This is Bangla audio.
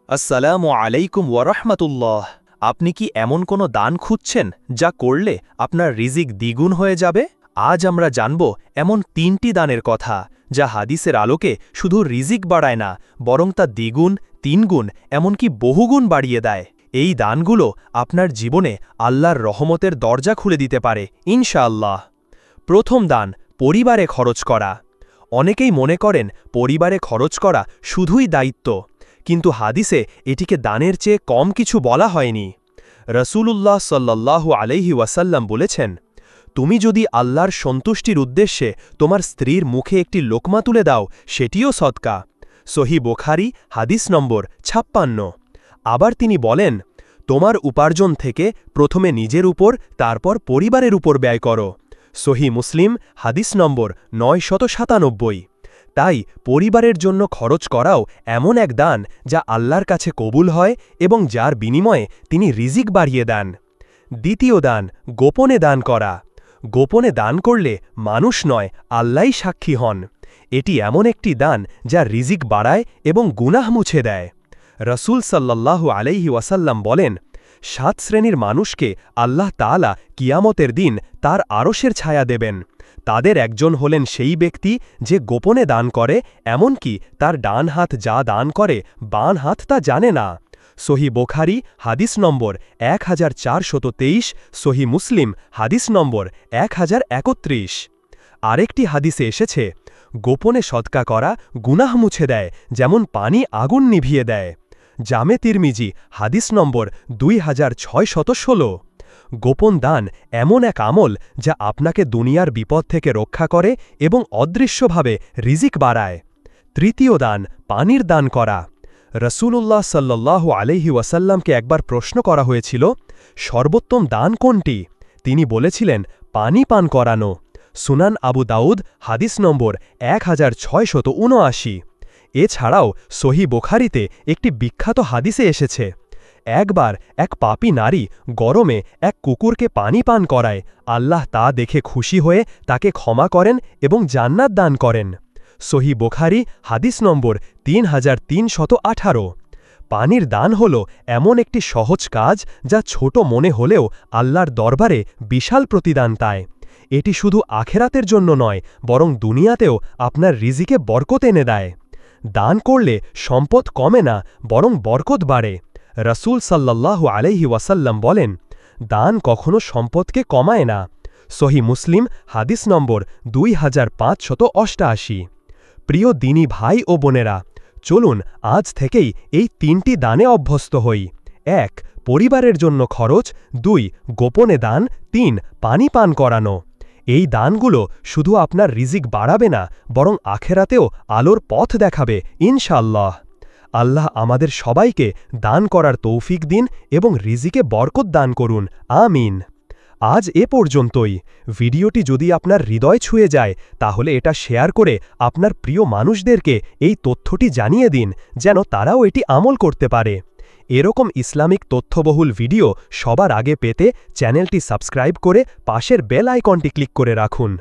আসসালামু আলাইকুম ওয়ারাহমাতুল্লাহ। আপনি কি এমন কোনো দান খুঁজছেন যা করলে আপনার রিজিক দ্বিগুণ হয়ে যাবে? আজ আমরা জানব এমন 3টি দানের কথা যা হাদিসের আলোকে শুধু রিজিক বাড়ায় না, বরং তা দ্বিগুণ, তিনগুণ, এমনকি বহুগুণ বাড়িয়ে দেয়। এই দানগুলো আপনার জীবনে আল্লাহর রহমতের দরজা খুলে দিতে পারে ইনশাআল্লাহ। প্রথম দান, পরিবারে খরচ করা। অনেকেই মনে করেন পরিবারে খরচ করা শুধুই দায়িত্ব, কিন্তু হাদিসে এটিকে দানের চেয়ে কম কিছু বলা হয়নি। রসূলুল্লাহ সাল্লাল্লাহু আলাইহি ওয়াসাল্লাম বলেছেন, তুমি যদি আল্লাহর সন্তুষ্টির উদ্দেশ্যে তোমার স্ত্রীর মুখে একটি লোকমা তুলে দাও, সেটিও সদকা। সহিহ বুখারী হাদিস নম্বর 56। আবার তিনি বলেন, তোমার উপার্জন থেকে প্রথমে নিজের উপর, তারপর পরিবারের উপর ব্যয় করো। সহিহ মুসলিম হাদিস নম্বর 997। তাই পরিবারের জন্য খরচ করাও এমন এক দান যা আল্লাহর কাছে কবুল হয় এবং যার বিনিময়ে তিনি রিজিক বাড়িয়ে দেন। দ্বিতীয় দান, গোপনে দান করা। গোপনে দান করলে মানুষ নয়, আল্লাহই সাক্ষী হন। এটি এমন একটি দান যা রিজিক বাড়ায় এবং গুনাহ মুছে দেয়। রসূল সাল্লাল্লাহু আলাইহি ওয়াসাল্লাম বলেন, 7 শ্রেণীর মানুষকে আল্লাহ তাআলা কিয়ামতের দিন তার আরশের ছায়া দেবেন। তাদের একজন হলেন সেই ব্যক্তি যে গোপনে দান করে, এমনকি তার ডান হাত যা দান করে বাম হাত তা জানে না। সহিহ বুখারী হাদিস নম্বর 1423, সহিহ মুসলিম হাদিস নম্বর 1031। আরেকটি হাদিসে এসেছে, গোপনে সদকা করা গুনাহ মুছে দেয়, যেমন পানি আগুন নিভিয়ে দেয়। জামে তিরমিজি হাদিস নম্বর 2616। গোপন দান এমন এক আমল যা আপনাকে দুনিয়ার বিপদ থেকে রক্ষা করে এবং অদৃশ্যভাবে রিজিক বাড়ায়। তৃতীয় দান, পানির দান করা। রসূলুল্লাহ সাল্লাল্লাহু আলাইহি ওয়াসাল্লামকে একবার প্রশ্ন করা হয়েছিল, সর্বোত্তম দান কোনটি? তিনি বলেছিলেন, পানি পান করানো। সুনান আবু দাউদ হাদিস নম্বর 1679। এছাড়াও সহিহ বুখারীতে একটি বিখ্যাত হাদিসে এসেছে, একবার এক পাপী নারী গরমে এক কুকুরকে পানি পান করায়, আল্লাহ তা দেখে খুশি হয়ে তাকে ক্ষমা করেন এবং জান্নাত দান করেন। সহিহ বুখারী হাদিস নম্বর 3318। পানির দান হল এমন একটি সহজ কাজ যা ছোট মনে হলেও আল্লাহর দরবারে বিশাল প্রতিদান দেয়। এটি শুধু আখেরাতের জন্য নয়, বরং দুনিয়াতেও আপনার রিজিকে বরকত এনে দেয়। দান করলে সম্পদ কমে না, বরং বরকত বাড়ে। রসূল সাল্লাল্লাহু আলাইহি ওয়াসাল্লাম বলেন, দান কখনো সম্পদকে কমায় না। সহিহ মুসলিম হাদিস নম্বর 2588। প্রিয় দিনী ভাই ও বোনেরা, চলুন আজ থেকেই এই 3টি দানে অভ্যস্ত হই। 1. পরিবারের জন্য খরচ। 2. গোপনে দান। 3. পানি পান করানো। এই দানগুলো শুধু আপনার রিজিক বাড়াবে না, বরং আখেরাতেও আলোর পথ দেখাবে ইনশাআল্লাহ। আল্লাহ আমাদের সবাইকে দান করার তৌফিক দিন এবং রিজিকে বরকত দান করুন, আমিন। আজ এ পর্যন্তই। ভিডিওটি যদি আপনার হৃদয় ছুঁয়ে যায়, তাহলে এটা শেয়ার করে আপনার প্রিয় মানুষদেরকে এই তথ্যটি জানিয়ে দিন, যেন তারাও এটি আমল করতে পারে। এরকম ইসলামিক তথ্যবহুল ভিডিও সবার আগে পেতে চ্যানেলটি সাবস্ক্রাইব করে পাশের বেল আইকনটি ক্লিক করে রাখুন।